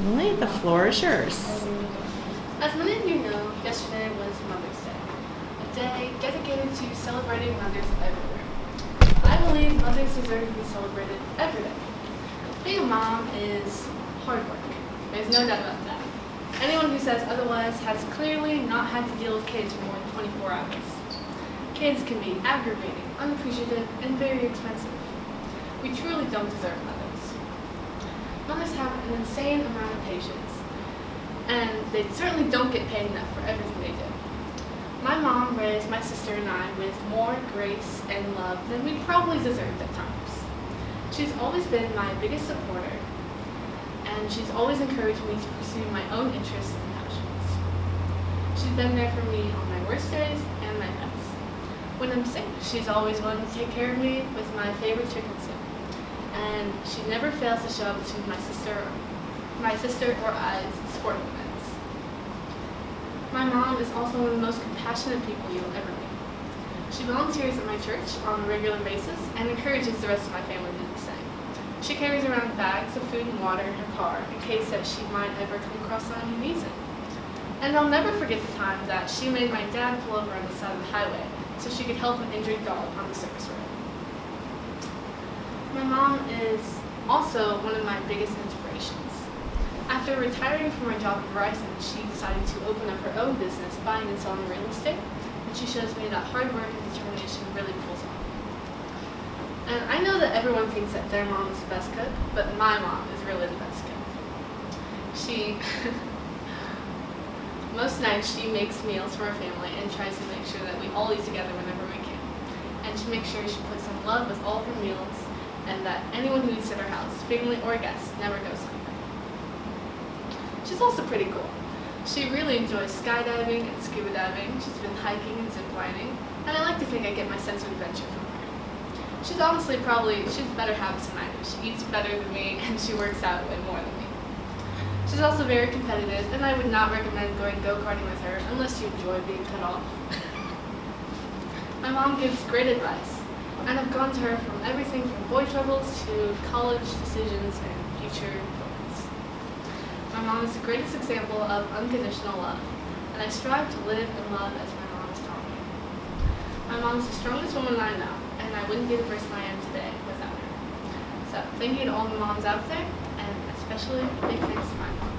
Emily, the floor is yours. As many of you know, yesterday was Mother's Day, a day dedicated to celebrating mothers everywhere. I believe mothers deserve to be celebrated every day. Being a mom is hard work. There's no doubt about that. Anyone who says otherwise has clearly not had to deal with kids for more than 24 hours. Kids can be aggravating, unappreciative, and very expensive. We truly don't deserve mothers. Mothers have an insane amount of patience, and they certainly don't get paid enough for everything they do. My mom raised my sister and I with more grace and love than we probably deserved at times. She's always been my biggest supporter, and she's always encouraged me to pursue my own interests and passions. She's been there for me on my worst days and my best. When I'm sick, she's always willing to take care of me with my favorite chicken soup, and she never fails to show up to my sister or I's sporting events. My mom is also one of the most compassionate people you'll ever meet. She volunteers at my church on a regular basis and encourages the rest of my family to do the same. She carries around bags of food and water in her car in case that she might ever come across someone who needs it. And I'll never forget the time that she made my dad pull over on the side of the highway so she could help an injured dog on the service road. My mom is also one of my biggest inspirations. After retiring from her job at Verizon, she decided to open up her own business buying and selling real estate, and she shows me that hard work and determination really pulls off. And I know that everyone thinks that their mom is the best cook, but my mom is really the best cook. Most nights she makes meals for our family and tries to make sure that we all eat together whenever we can. And she makes sure she puts some love with all of her meals and that anyone who eats at her house, family or guests, never goes hungry. She's also pretty cool. She really enjoys skydiving and scuba diving. She's been hiking and ziplining, and I like to think I get my sense of adventure from her. She's better habits than I do. She eats better than me, and she works out way more than me. She's also very competitive, and I would not recommend going go-karting with her unless you enjoy being cut off. My mom gives great advice, and I've gone to her from everything from boy troubles to college decisions and future plans. My mom is the greatest example of unconditional love, and I strive to live and love as my mom has taught me. My mom is the strongest woman I know, and I wouldn't be the person I am today without her. So, thank you to all the moms out there, and especially big thanks to my mom.